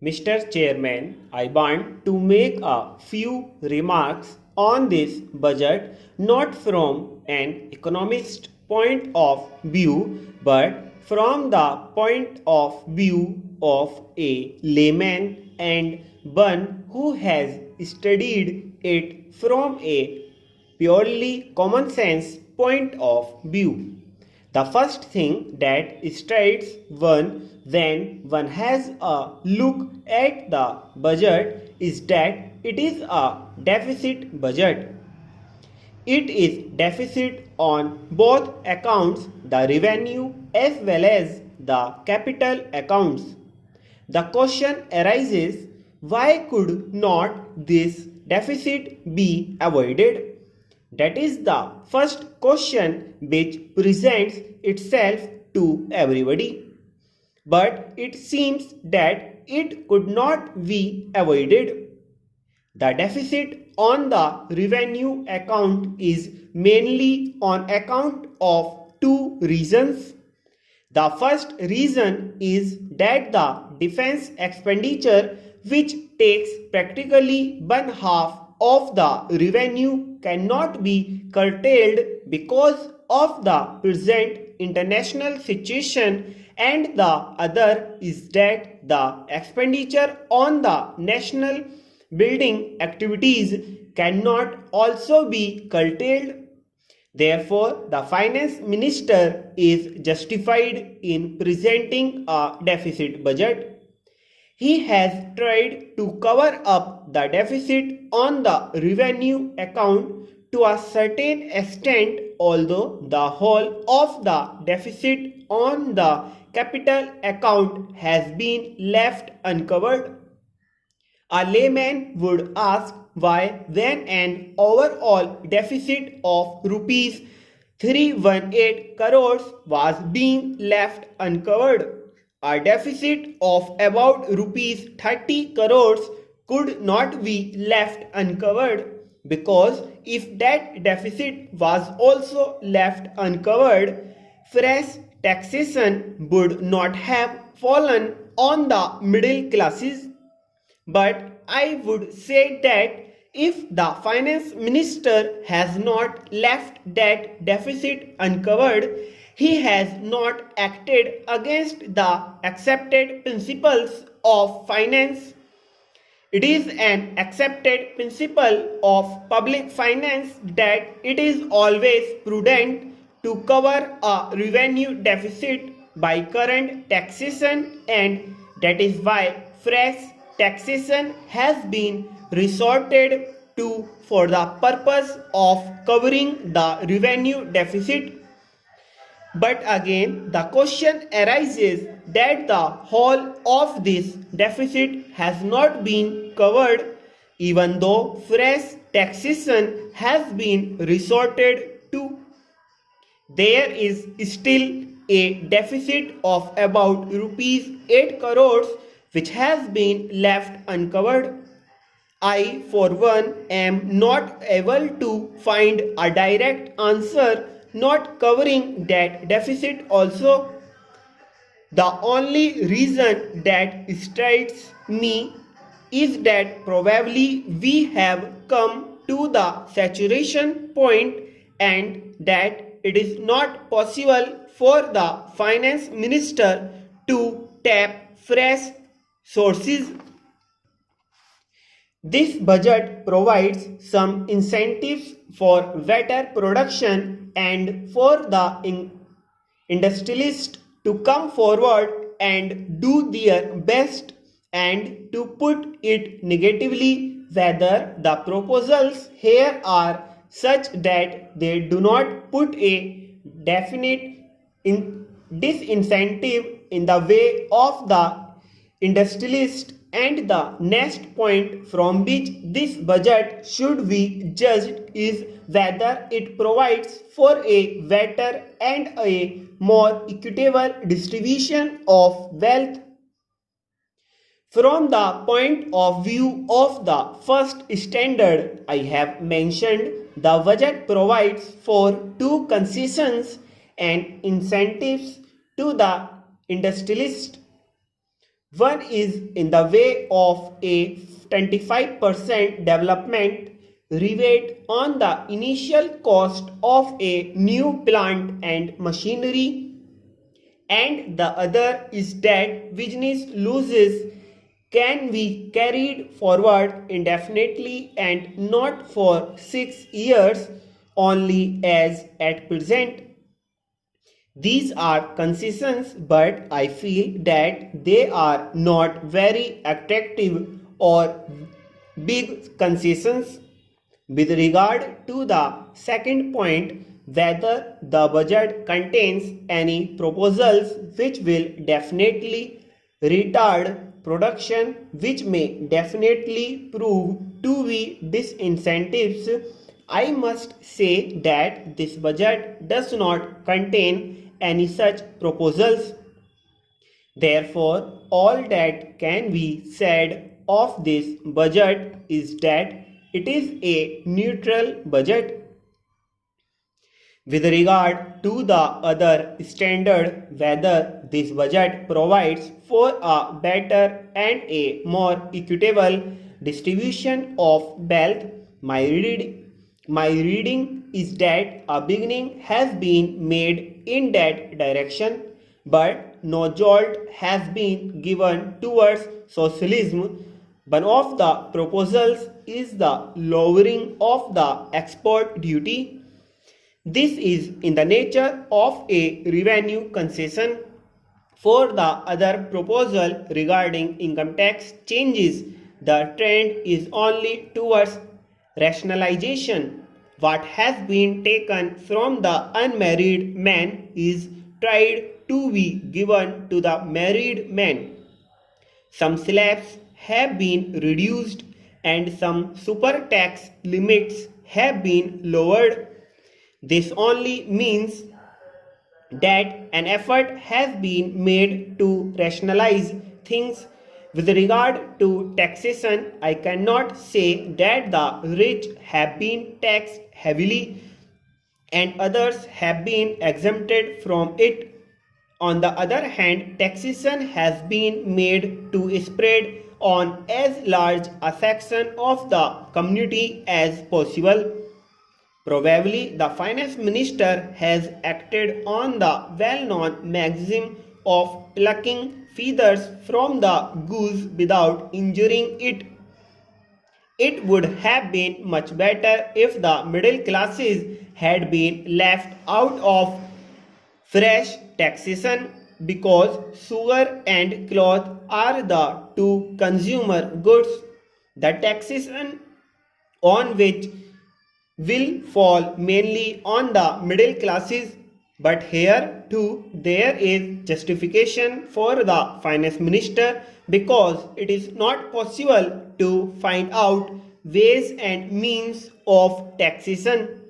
Mr. Chairman, I want to make a few remarks on this budget not from an economist point of view but from the point of view of a layman and one who has studied it from a purely common sense point of view. The first thing that strikes one when one has a look at the budget is that it is a deficit budget. It is deficit on both accounts, the revenue as well as the capital accounts. The question arises, why could not this deficit be avoided? That is the first question which presents itself to everybody. But it seems that it could not be avoided. The deficit on the revenue account is mainly on account of two reasons. The first reason is that the defense expenditure, which takes practically one half of the revenue, cannot be curtailed because of the present international situation, and the other is that the expenditure on the national building activities cannot also be curtailed. Therefore, the finance minister is justified in presenting a deficit budget. He has tried to cover up the deficit on the revenue account to a certain extent, although the whole of the deficit on the capital account has been left uncovered. A layman would ask why, when an overall deficit of rupees 318 crores was being left uncovered, a deficit of about rupees 30 crores could not be left uncovered, because if that deficit was also left uncovered, fresh taxation would not have fallen on the middle classes. But I would say that if the finance minister has not left that deficit uncovered, he has not acted against the accepted principles of finance. It is an accepted principle of public finance that it is always prudent to cover a revenue deficit by current taxation, and that is why fresh taxation has been resorted to for the purpose of covering the revenue deficit. But again, the question arises that the whole of this deficit has not been covered, even though fresh taxation has been resorted to. There is still a deficit of about rupees 8 crores which has been left uncovered. I, for one, am not able to find a direct answer not covering that deficit also. The only reason that strikes me is that probably we have come to the saturation point and that it is not possible for the finance minister to tap fresh sources. This budget provides some incentives for better production and for the industrialists to come forward and do their best, and to put it negatively, whether the proposals here are such that they do not put a definite disincentive in the way of the industrialist, and the next point from which this budget should be judged is whether it provides for a better and a more equitable distribution of wealth. From the point of view of the first standard I have mentioned, the budget provides for two concessions and incentives to the industrialist. One is in the way of a 25% development rebate on the initial cost of a new plant and machinery, and the other is that business losses can be carried forward indefinitely and not for 6 years only as at present. These are concessions, but I feel that they are not very attractive or big concessions. With regard to the second point, whether the budget contains any proposals which will definitely retard production, which may definitely prove to be disincentives, I must say that this budget does not contain any such proposals. Therefore, all that can be said of this budget is that it is a neutral budget. With regard to the other standard, whether this budget provides for a better and a more equitable distribution of wealth, my reading is that a beginning has been made in that direction, but no jolt has been given towards socialism. One of the proposals is the lowering of the export duty. This is in the nature of a revenue concession. For the other proposal regarding income tax changes, the trend is only towards rationalization. What has been taken from the unmarried man is tried to be given to the married man. Some slabs have been reduced and some super tax limits have been lowered. This only means that an effort has been made to rationalize things. With regard to taxation, I cannot say that the rich have been taxed heavily and others have been exempted from it. On the other hand, taxation has been made to spread on as large a section of the community as possible. Probably the finance minister has acted on the well-known maxim of plucking feathers from the goose without injuring it. It would have been much better if the middle classes had been left out of fresh taxation, because sugar and cloth are the two consumer goods. The taxation on which will fall mainly on the middle classes, but here too there is justification for the finance minister, because it is not possible to find out ways and means of taxation